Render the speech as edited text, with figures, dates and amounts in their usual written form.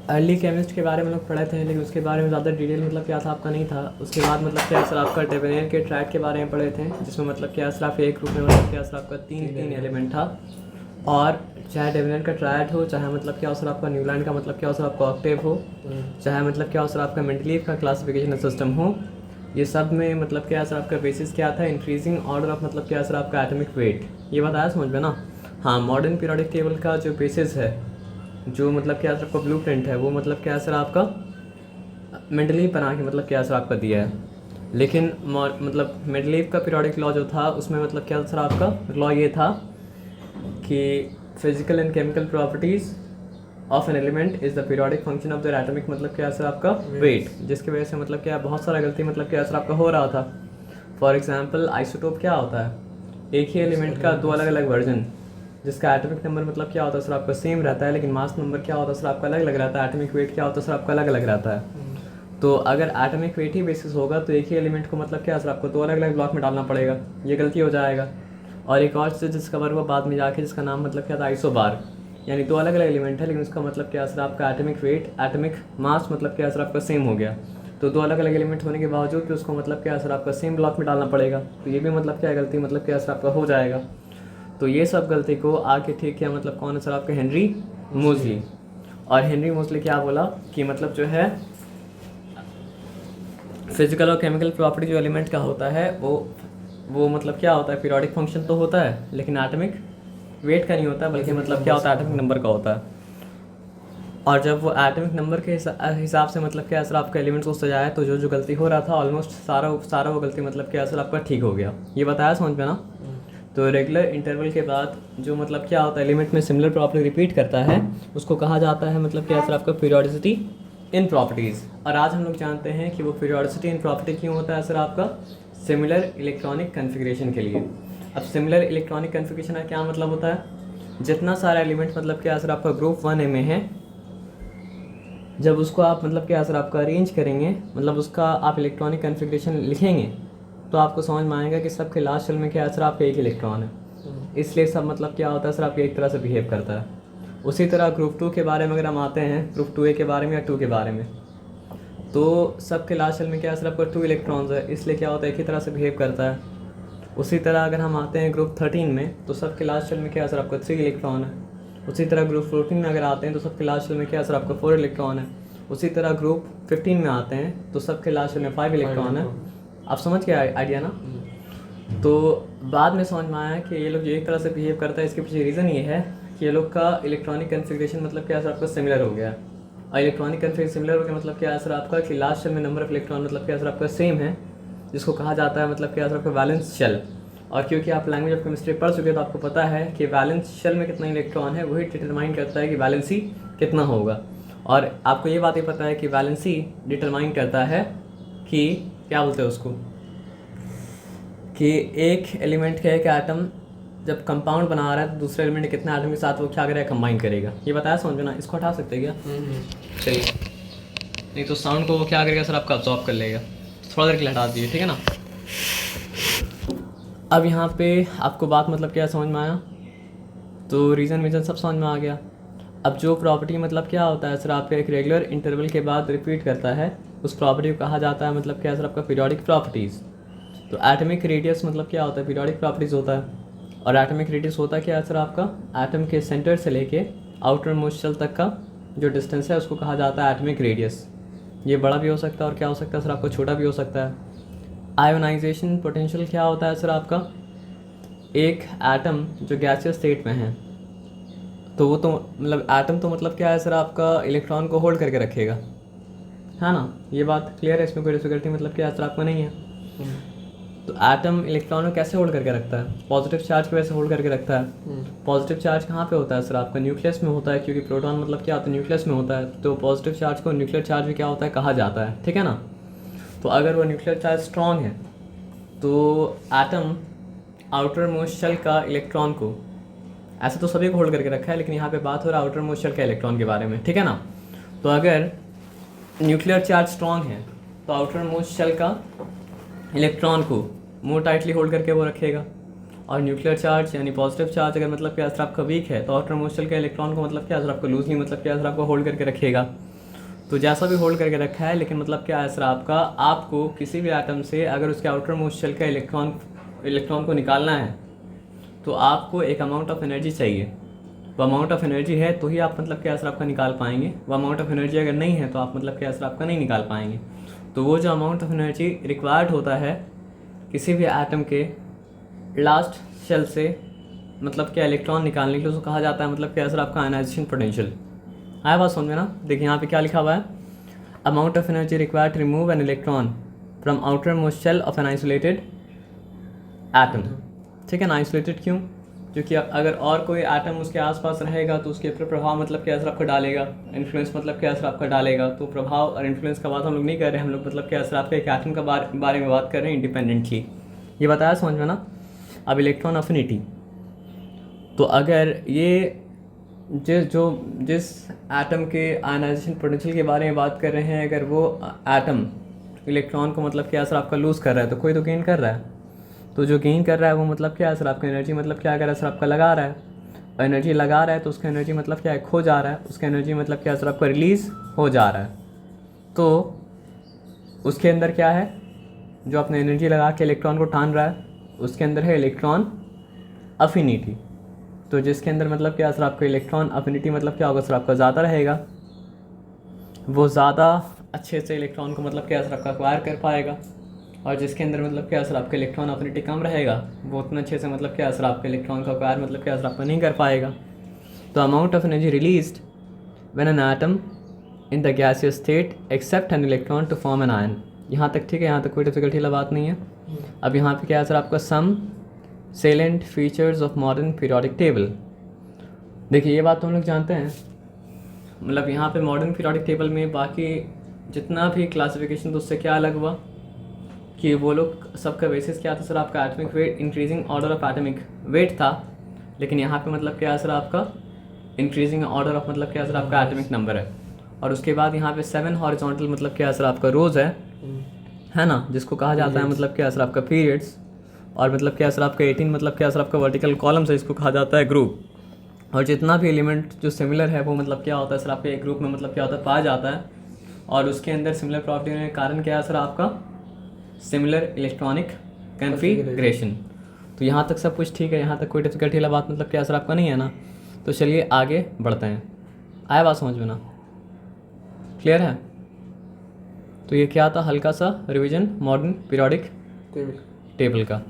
Early chemist के बारे में लोग पढ़े थे, लेकिन उसके बारे में ज़्यादा डिटेल मतलब क्या था आपका नहीं था। उसके बाद मतलब क्या सर आपका टेबेनियर के ट्रैक के बारे में पढ़े थे, जिसमें मतलब क्या सर आप एक ग्रुप में मतलब क्या सर आपका तीन एलिमेंट था। और चाहे टेबेनियर का ट्रायड हो, चाहे मतलब क्या सर आपका न्यूलैंड का मतलब क्या सर आपका ऑक्टेव हो, चाहे मतलब क्या सर आपका मेंडलीव का क्लासिफिकेशन सिस्टम हो, ये सब में मतलब क्या सर आपका बेसिस क्या था, इंक्रीजिंग ऑर्डर ऑफ मतलब क्या सर आपका एटॉमिक वेट। ये बात आया समझ में ना। हाँ, मॉडर्न पीरियोडिक टेबल का जो बेसिस है, जो मतलब क्या सर आपका ब्लू प्रिंट है, वो मतलब क्या सर आपका मेंडलीव बना के मतलब क्या सर आपका दिया है। लेकिन मतलब मेंडलीव का पीरियोडिक लॉ जो था, उसमें मतलब क्या सर आपका लॉ ये था कि physical and chemical properties of an element is the periodic function of their atomic मतलब क्या सर आपका वेट, जिसकी वजह से मतलब क्या बहुत सारा गलती मतलब क्या सर आपका हो रहा था। फॉर एग्जांपल आइसोटोप क्या होता है, एक ही एलिमेंट का दो अलग अलग वर्जन, जिसका एटॉमिक नंबर मतलब क्या होता है सर आपका सेम रहता है, लेकिन मास नंबर क्या होता है सर आपका अलग अलग रहता है, एटॉमिक वेट क्या होता है सर आपका अलग अलग रहता है। तो अगर एटॉमिक वेट ही बेसिस होगा तो एक ही एलिमेंट को मतलब क्या सर आपको दो अलग अलग ब्लॉक में डालना पड़ेगा, ये गलती हो जाएगा। और एक और चीज़ डिस्कवर हुआ बाद में जाके, जिसका नाम मतलब क्या था आइसोबार, यानी दो अलग अलग एलिमेंट है लेकिन उसका मतलब क्या सर आपका एटॉमिक वेट एटॉमिक मास मतलब क्या सर आपका सेम हो गया। तो दो अलग अलग एलिमेंट होने के बावजूद भी उसको मतलब क्या सर आपका सेम ब्लॉक में डालना पड़ेगा, तो ये भी मतलब क्या गलती मतलब क्या सर आपका हो जाएगा। तो ये सब गलती को आके ठीक किया मतलब कौन है सर आपका हेनरी मोजली। और हेनरी मोजली क्या बोला कि मतलब जो है फिजिकल और केमिकल प्रॉपर्टी जो एलिमेंट का होता है वो मतलब क्या होता है, पीरियोडिक फंक्शन तो होता है लेकिन एटॉमिक वेट का नहीं होता, बल्कि मतलब क्या होता है एटॉमिक नंबर का होता है। और जब वो एटॉमिक नंबर के हिसाब से मतलब क्या सर आपका एलिमेंट्स को सजाया, तो जो जो गलती हो रहा था ऑलमोस्ट सारा वो गलती मतलब क्या सर आपका ठीक हो गया। ये बताया समझ में ना। तो रेगुलर इंटरवल के बाद जो मतलब क्या होता है एलिमेंट में सिमिलर प्रॉपर्टी रिपीट करता है, उसको कहा जाता है मतलब क्या सर आपका पीरियोडिसिटी इन प्रॉपर्टीज़। और आज हम लोग जानते हैं कि वो पीरियोडिसिटी इन प्रॉपर्टी क्यों होता है सर आपका, सिमिलर इलेक्ट्रॉनिक कन्फिग्रेशन के लिए। अब सिमिलर इलेक्ट्रॉनिक कन्फिग्रेशन का क्या मतलब होता है, जितना सारा एलिमेंट मतलब क्या सर आपका ग्रुप 1A में है, जब उसको आप मतलब क्या सर आपका अरेंज करेंगे, मतलब उसका आप इलेक्ट्रॉनिक कन्फिग्रेशन लिखेंगे, तो आपको समझ में आएगा कि सबके लास्ट शेल में क्या है सर आपका एक इलेक्ट्रॉन है, इसलिए सब मतलब क्या होता है सर आपके एक तरह से बिहेव करता है। उसी तरह ग्रुप 2 के बारे में अगर हम आते हैं, ग्रुप 2A के बारे में या 2 के बारे में, तो सबके लास्ट शेल में क्या है सर आपका 2 इलेक्ट्रॉन्स है, इसलिए क्या होता है एक ही तरह से बिहेव करता है। उसी तरह अगर हम आते हैं ग्रुप 13 में, तो सबके लास्ट शेल में क्या है सर आपका 3 इलेक्ट्रॉन है। उसी तरह ग्रुप 14 में अगर आते हैं तो सबके लास्ट शेल में क्या है सर आपका 4 इलेक्ट्रॉन है। उसी तरह ग्रुप 15 में आते हैं तो सबके लास्ट शेल में 5 इलेक्ट्रॉन है। आप समझ के आइडिया ना। तो बाद में समझ में आया कि ये लोग एक तरह से बिहेव करता है, इसके पीछे रीज़न ये है कि ये लोग का इलेक्ट्रॉनिक कन्फिग्रेशन मतलब क्या है सर आपका सिमिलर हो गया। और इलेक्ट्रॉनिक कन्फिग्रेशन सिमिलर हो गया मतलब क्या है सर आपका कि लास्ट शेल में नंबर ऑफ इलेक्ट्रॉन मतलब क्या है सर आपका सेम है, जिसको कहा जाता है मतलब क्या है सर आपका वैलेंस शेल। और क्योंकि आप लैंग्वेज ऑफ केमिस्ट्री पढ़ चुके हैं तो आपको पता है कि वैलेंस शेल में कितना इलेक्ट्रॉन है वही डिटरमाइन करता है कि वैलेंसी कितना होगा। और आपको ये बात ही पता है कि वैलेंसी डिटरमाइन करता है कि क्या बोलते हैं उसको, कि एक एलिमेंट का एक एटम जब कंपाउंड बना रहा है तो दूसरे एलिमेंट कितने एटम के साथ वो क्या करेगा, कंबाइन करेगा। ये बताया समझ में ना। इसको हटा सकते हैं क्या, चलिए, नहीं तो साउंड को वो क्या करेगा सर आपका अब्जॉर्ब कर लेगा। थोड़ा देर के लिए हटा दीजिए, ठीक है ना। अब यहाँ पे आपको बात मतलब क्या समझ में आया, तो रीज़न सब समझ में आ गया। अब जो प्रॉपर्टी मतलब क्या होता है सर आपका एक रेगुलर इंटरवल के बाद रिपीट करता है, उस प्रॉपर्टी को कहा जाता है मतलब क्या सर आपका पीरियोडिक प्रॉपर्टीज़। तो एटॉमिक रेडियस मतलब क्या होता है, पीरियोडिक प्रॉपर्टीज़ होता है। और एटॉमिक रेडियस होता क्या है सर आपका, एटम के सेंटर से लेके आउटर मोस्ट शेल तक का जो डिस्टेंस है उसको कहा जाता है एटॉमिक रेडियस। ये बड़ा भी हो सकता है और क्या हो सकता है सर आपका छोटा भी हो सकता है। आयोनाइजेशन पोटेंशियल क्या होता है सर आपका, एक एटम जो गैसियस स्टेट में है, तो वो तो मतलब एटम तो मतलब क्या है सर आपका इलेक्ट्रॉन को होल्ड करके रखेगा, है ना। ये बात क्लियर है, इसमें कोई डिफिकल्टी मतलब क्या है सर आपको नहीं है। तो एटम इलेक्ट्रॉन को कैसे होल्ड करके रखता है, पॉजिटिव चार्ज की वजह से होल्ड करके रखता है। पॉजिटिव चार्ज कहाँ पे होता है सर आपका, न्यूक्लियस में होता है, क्योंकि प्रोटॉन मतलब क्या होता है न्यूक्लियस में होता है। तो पॉजिटिव चार्ज को न्यूक्लियर चार्ज भी क्या होता है कहा जाता है, ठीक है ना। तो अगर वो न्यूक्लियर चार्ज स्ट्रॉन्ग है तो एटम आउटर मोस्ट शेल का इलेक्ट्रॉन को, ऐसे तो सभी को होल्ड करके रखा है लेकिन यहाँ पे बात हो रहा है आउटर मोस्ट शेल का इलेक्ट्रॉन के बारे में, ठीक है ना। तो अगर न्यूक्लियर चार्ज स्ट्रॉन्ग है तो आउटर मोस्ट शेल का इलेक्ट्रॉन को मोर टाइटली होल्ड करके वो रखेगा। और न्यूक्लियर चार्ज यानी पॉजिटिव चार्ज अगर मतलब क्या सर आपका वीक है तो आउटर मोस्ट शेल का इलेक्ट्रॉन को मतलब क्या सर आपको लूजली मतलब क्या सर आपको होल्ड करके रखेगा। तो जैसा भी होल्ड करके रखा है, लेकिन मतलब क्या है सर आपका, आपको किसी भी एटम से अगर उसके आउटर मोस्ट शेल का इलेक्ट्रॉन को निकालना है तो आपको एक अमाउंट ऑफ एनर्जी चाहिए। वो अमाउंट ऑफ एनर्जी है तो ही आप मतलब क्या सर आपका निकाल पाएंगे। वो अमाउंट ऑफ एनर्जी अगर नहीं है तो आप मतलब क्या सर आपका नहीं निकाल पाएंगे। तो वो जो अमाउंट ऑफ एनर्जी रिक्वायर्ड होता है किसी भी एटम के लास्ट शेल से मतलब क्या इलेक्ट्रॉन निकालने के लिए, उसको कहा जाता है मतलब क्या सर आपका आयनाइजेशन पोटेंशियल। आया बात समझ में ना। देखिए यहाँ पे क्या लिखा हुआ है, amount of energy required to remove an electron from outermost shell of an isolated atom. ठीक है ना, आइसोलेटेड क्यों? क्योंकि अगर और कोई एटम उसके आसपास रहेगा तो उसके ऊपर प्रभाव मतलब क्या असर आपका डालेगा, इन्फ्लुएंस मतलब क्या असर आपका डालेगा। तो प्रभाव और इन्फ्लुएंस का बात हम लोग नहीं कर रहे हैं, हम लोग मतलब क्या असर आपका एक एटम का बारे में बात कर रहे हैं इंडिपेंडेंटली। ये बताया समझ में ना। अब इलेक्ट्रॉन अफिनिटी, तो अगर ये जिस एटम के आयनाइजेशन पोटेंशियल के बारे में बात कर रहे हैं, अगर वो एटम इलेक्ट्रॉन को मतलब क्या असर आपका लूज़ कर रहा है तो कोई तो गेन कर रहा है। तो जो गेन कर रहा है वो मतलब क्या है सर आपका एनर्जी मतलब क्या कर रहा है सर आपका लगा रहा है। और एनर्जी लगा रहा है तो उसका एनर्जी मतलब क्या है खो जा रहा है, उसका एनर्जी मतलब क्या है सर आपका रिलीज़ हो जा रहा है। तो उसके अंदर क्या है, जो अपने एनर्जी लगा के इलेक्ट्रॉन को टान रहा है उसके अंदर है इलेक्ट्रॉन अफिनिटी। तो जिसके अंदर मतलब क्या सर आपका इलेक्ट्रॉन अफिनिटी मतलब क्या होगा सर आपका ज़्यादा रहेगा, वो ज़्यादा अच्छे से इलेक्ट्रॉन को मतलब क्या सर आपका एक्वायर कर पाएगा। और जिसके अंदर मतलब क्या असर आपका इलेक्ट्रॉन अफिनिटी कम रहेगा वो उतना अच्छे से मतलब क्या असर आपका इलेक्ट्रॉन का एक्वायर मतलब क्या असर आपका नहीं कर पाएगा। तो amount of energy released when an atom in the gaseous state accept an electron to form an ion. यहाँ तक ठीक है, यहाँ तक कोई डिफिकल्टी वाला बात नहीं है। अब यहाँ पे क्या असर आपका some salient features of modern periodic table. देखिए ये बात तो हम लोग जानते हैं, मतलब यहाँ पे मॉडर्न पीरियोडिक टेबल में बाकी जितना भी क्लासिफिकेशन तो उससे क्या अलग हुआ कि वो लोग सबका बेसिस क्या था सर आपका atomic weight, increasing order of atomic weight था। लेकिन यहाँ पे मतलब क्या है सर आपका इंक्रीजिंग ऑर्डर ऑफ मतलब क्या सर आपका एटॉमिक नंबर है। और उसके बाद यहाँ पे 7 हॉरिजॉन्टल मतलब क्या सर आपका रोज़ है ना, जिसको कहा जाता है मतलब क्या सर आपका पीरियड्स। और मतलब क्या सर आपका 18 मतलब क्या सर आपका वर्टिकल कॉलम्स है, इसको कहा जाता है ग्रुप। और जितना भी एलिमेंट जो सिमिलर है वो मतलब क्या होता है सर आपके एक ग्रुप में मतलब क्या होता है पाया जाता है। और उसके अंदर सिमिलर प्रॉपर्टी होने के कारण क्या है सर आपका सिमिलर इलेक्ट्रॉनिक कन्फिग्रेशन। तो यहाँ तक सब कुछ ठीक है, यहाँ तक कोई डिफिकल्टी वाला बात मतलब क्या सर आपका नहीं है ना। तो चलिए आगे बढ़ते हैं। आया बात समझ में ना, क्लियर है? तो ये क्या था, हल्का सा रिवीजन मॉडर्न पीरियोडिक टेबल का।